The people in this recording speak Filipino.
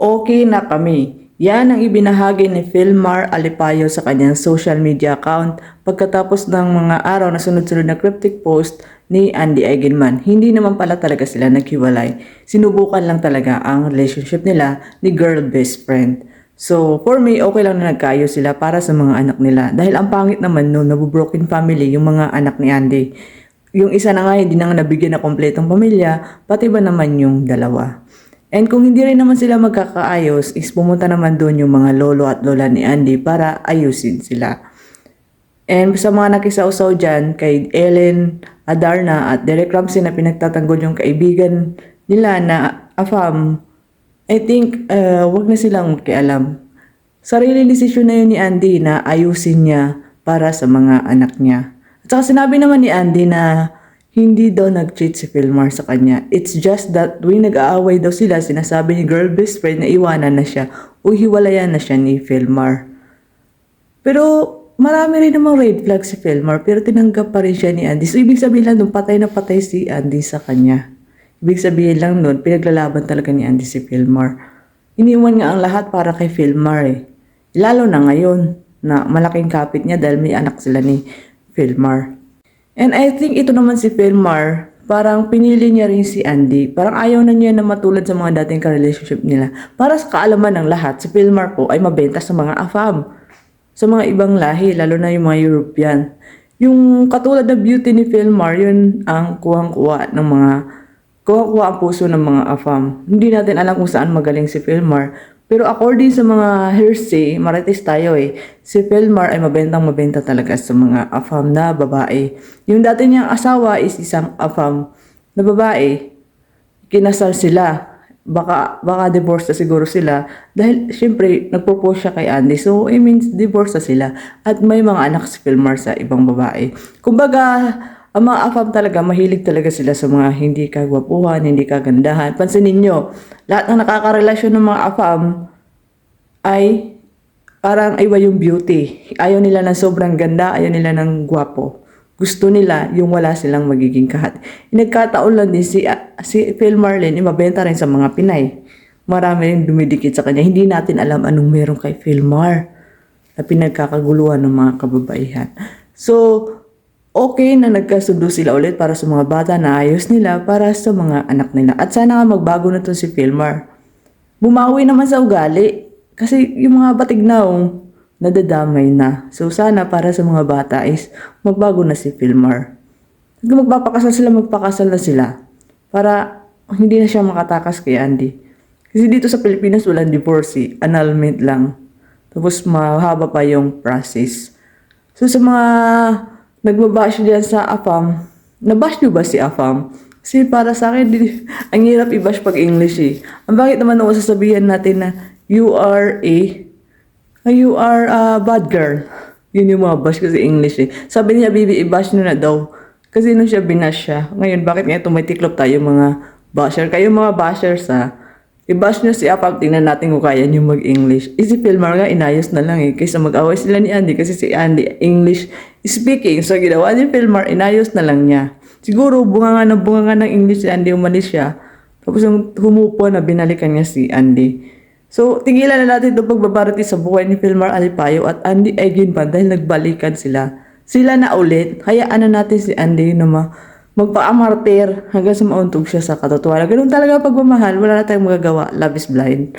Okay na kami. Yan ang ibinahagi ni Philmar Alipayo sa kanyang social media account pagkatapos ng mga araw na sunod-sunod na cryptic post ni Andy Eigenman. Hindi naman pala talaga sila naghiwalay. Sinubukan lang talaga ang relationship nila ni girl best friend. So, for me, okay lang na nagkaayos sila para sa mga anak nila. Dahil ang pangit naman noon, nabubroken family yung mga anak ni Andy. Yung isa na nga, hindi na nga nabigyan na kompletong pamilya, pati ba naman yung dalawa. And kung hindi rin naman sila magkakaayos, is pumunta naman doon yung mga lolo at lola ni Andy para ayusin sila. And sa mga nakisausaw dyan, kay Ellen, Adarna at Derek Ramsey na pinagtatanggol yung kaibigan nila na Afam, I think wag na silang makialam. Sarili desisyon na yun ni Andy na ayusin niya para sa mga anak niya. At saka sinabi naman ni Andy na hindi daw nag-cheat si Philmar sa kanya. It's just that tuwing nag-aaway daw sila, sinasabi ni girl best friend na iwanan na siya o hiwalayan na siya ni Philmar. Pero marami rin namang red flag si Philmar pero tinanggap pa rin siya ni Andy. So ibig sabihin lang doon patay na patay si Andy sa kanya. Ibig sabihin lang doon pinaglalaban talaga ni Andy si Philmar. Iniwan nga ang lahat para kay Philmar eh. Lalo na ngayon na malaking kapit niya dahil may anak sila ni Philmar. And I think ito naman si Philmar, parang pinili niya rin si Andy. Parang ayaw na niya na matulad sa mga dating ka-relationship nila. Para sa kaalaman ng lahat, si Philmar po ay mabenta sa mga AFAM. Sa mga ibang lahi, lalo na yung mga European. Yung katulad na beauty ni Philmar, yun ang kuhang-kuha ang puso ng mga AFAM. Hindi natin alam kung saan magaling si Philmar. Pero according sa mga hearsay, marites tayo eh, si Philmar ay mabenta talaga sa mga AFAM na babae. Yung dati niyang asawa is isang AFAM na babae. Kinasal sila. Baka divorce na siguro sila. Dahil syempre, nagpropose siya kay Andy. So, it means divorce na sila. At may mga anak si Philmar sa ibang babae. Kumbaga, ang mga AFAM talaga, mahilig talaga sila sa mga hindi kagwapuhan, hindi kagandahan. Pansinin nyo, lahat ng nakakarelasyon ng mga AFAM ay parang iba yung beauty. Ayaw nila ng sobrang ganda, ayaw nila ng gwapo. Gusto nila yung wala silang magiging kahat. Nagkataon lang din si Philmar Len, mabenta rin sa mga Pinay. Marami rin dumidikit sa kanya. Hindi natin alam anong meron kay Philmar na pinagkakaguluhan ng mga kababaihan. So, okay na nagkasundo sila ulit para sa mga bata na ayos nila para sa mga anak nila. At sana nga magbago na to si Philmar. Bumawi naman sa ugali. Kasi yung mga batignaw, nadadamay na. So sana para sa mga bata is magbago na si Philmar. Kung magpapakasal na sila. Para hindi na siya makatakas kay Andy. Kasi dito sa Pilipinas walang divorce eh. Annulment lang. Tapos mahaba pa yung process. So sa mga nagbabash diyan sa AFAM. Nabash niyo ba si AFAM? Kasi para sa akin, ang hirap i-bash pag English eh. Ang bakit naman ako sasabihin natin na you are a bad girl. Yun yung mga bash kasi English eh. Sabi niya, Bibi, i-bash nyo na daw. Kasi nung siya binash siya. Ngayon, bakit nga tumitiklop tayo mga basher? Kayo mga bashers ha. I-bash nyo si AFAM, tingnan natin kung kaya nyo mag-English. Si Philmar nga, inayos na lang eh. Kaysa mag-away sila ni Andy kasi si Andy English speaking. So, ginawa ni Philmar, inayos na lang niya. Siguro, bunga nga ng English si Andy, umalis siya. Tapos yung humupo na binalikan niya si Andy. So, tigilan na natin itong pagbabarati sa buhay ni Philmar Alipayo at Andy Eigenman dahil nagbalikan sila. Sila na ulit. Hayaan na natin si Andy na magpaamartir hanggang sa mauntog siya sa katotohanan. Ganun talaga pagmamahal. Wala na tayong magagawa. Love is blind.